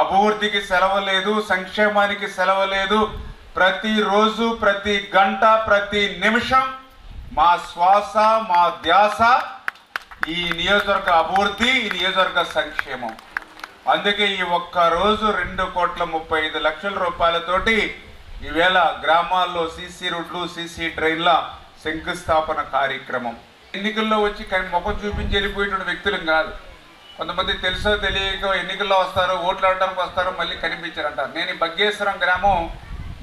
అభివృద్ధికి సెలవు లేదు, సంక్షేమానికి సెలవు లేదు. ప్రతిరోజు, ప్రతి గంట, ప్రతి నిమిషం మా శ్వాస, మా ధ్యాస ఈ నియోజకవర్గ అభివృద్ధి, ఈ నియోజకవర్గ సంక్షేమం. అందుకే ఈ ఒక్క రోజు 2,35 రూపాయలతోటి ఈవేళ గ్రామాల్లో సీసీ రోడ్లు, సీసీ ట్రైన్ల శంకుస్థాపన కార్యక్రమం. ఎన్నికల్లో వచ్చి ముఖం చూపించి వెళ్ళిపోయేటువంటి వ్యక్తులం కాదు. కొంతమంది తెలుసో తెలియక ఎన్నికల్లో వస్తారు, ఓట్లు ఆడడానికి వస్తారు, మళ్ళీ కనిపించారంటారు. నేను ఈ బగ్గేశ్వరం గ్రామం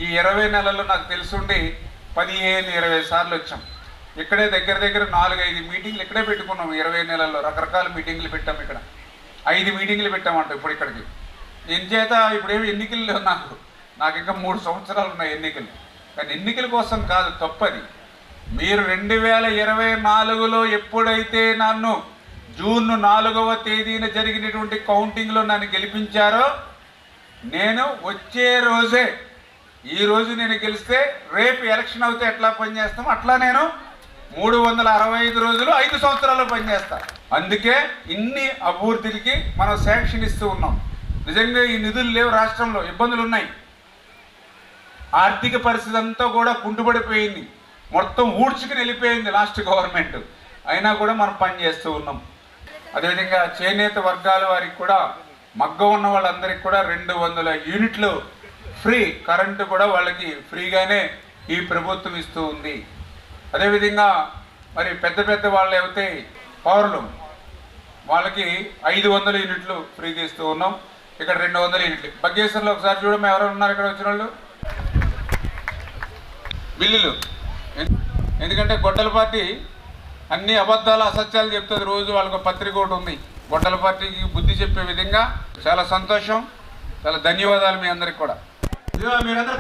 ఈ 20 నెలల్లో నాకు తెలుసుండి 15-20 సార్లు వచ్చాం. ఇక్కడే దగ్గర 4-5 మీటింగ్లు ఇక్కడే పెట్టుకున్నాం. 20 నెలల్లో రకరకాల మీటింగ్లు పెట్టాం. ఇక్కడ 5 మీటింగ్లు పెట్టామంట ఇప్పుడు ఇక్కడికి. ఎంచేత ఇప్పుడేమి ఎన్నికలు లేవు నాకు ఇంకా 3 సంవత్సరాలు ఉన్నాయి ఎన్నికలు. కానీ ఎన్నికల కోసం కాదు, తప్పది. మీరు 2024లో ఎప్పుడైతే నన్ను జూన్ 4వ తేదీన జరిగినటువంటి కౌంటింగ్లో నన్ను గెలిపించారో, నేను వచ్చే రోజే, ఈ రోజు నేను గెలిస్తే రేపు ఎలక్షన్ అవుతే ఎట్లా పనిచేస్తామో అట్లా నేను 365 రోజులు 5 సంవత్సరాలు పనిచేస్తాను. అందుకే ఇన్ని అభివృద్ధికి మనం శాంక్షన్ ఇస్తూ ఉన్నాం. నిజంగా ఈ నిధులు లేవు, రాష్ట్రంలో ఇబ్బందులు ఉన్నాయి. ఆర్థిక పరిస్థితి అంతా కూడా కుంటుపడిపోయింది, మొత్తం ఊడ్చుకుని వెళ్ళిపోయింది లాస్ట్ గవర్నమెంట్. అయినా కూడా మనం పనిచేస్తూ ఉన్నాం. అదేవిధంగా చేనేత వర్గాల వారికి కూడా, మగ్గం ఉన్న వాళ్ళందరికీ కూడా 200 యూనిట్లు ఫ్రీ కరెంటు కూడా వాళ్ళకి ఫ్రీగానే ఈ ప్రభుత్వం ఇస్తూ ఉంది. అదేవిధంగా మరి పెద్ద వాళ్ళు అయితే పౌరులు, వాళ్ళకి 500 యూనిట్లు ఫ్రీగా ఇస్తూ ఉన్నాం. ఇక్కడ 200 యూనిట్లు. బగ్గేశ్వర్లో ఒకసారి చూడడం, ఎవరైనా ఉన్నారు ఇక్కడ వచ్చిన వాళ్ళు? బిల్లులు. ఎందుకంటే గొడ్డల పార్టీ అన్ని అబద్ధాలు, అసత్యాలు చెప్తుంది రోజు. వాళ్ళకు పత్రిక ఒకటి ఉంది, గొడ్డల పార్టీకి బుద్ధి చెప్పే విధంగా. చాలా సంతోషం, చాలా ధన్యవాదాలు మీ అందరికి కూడా. మీరందరూ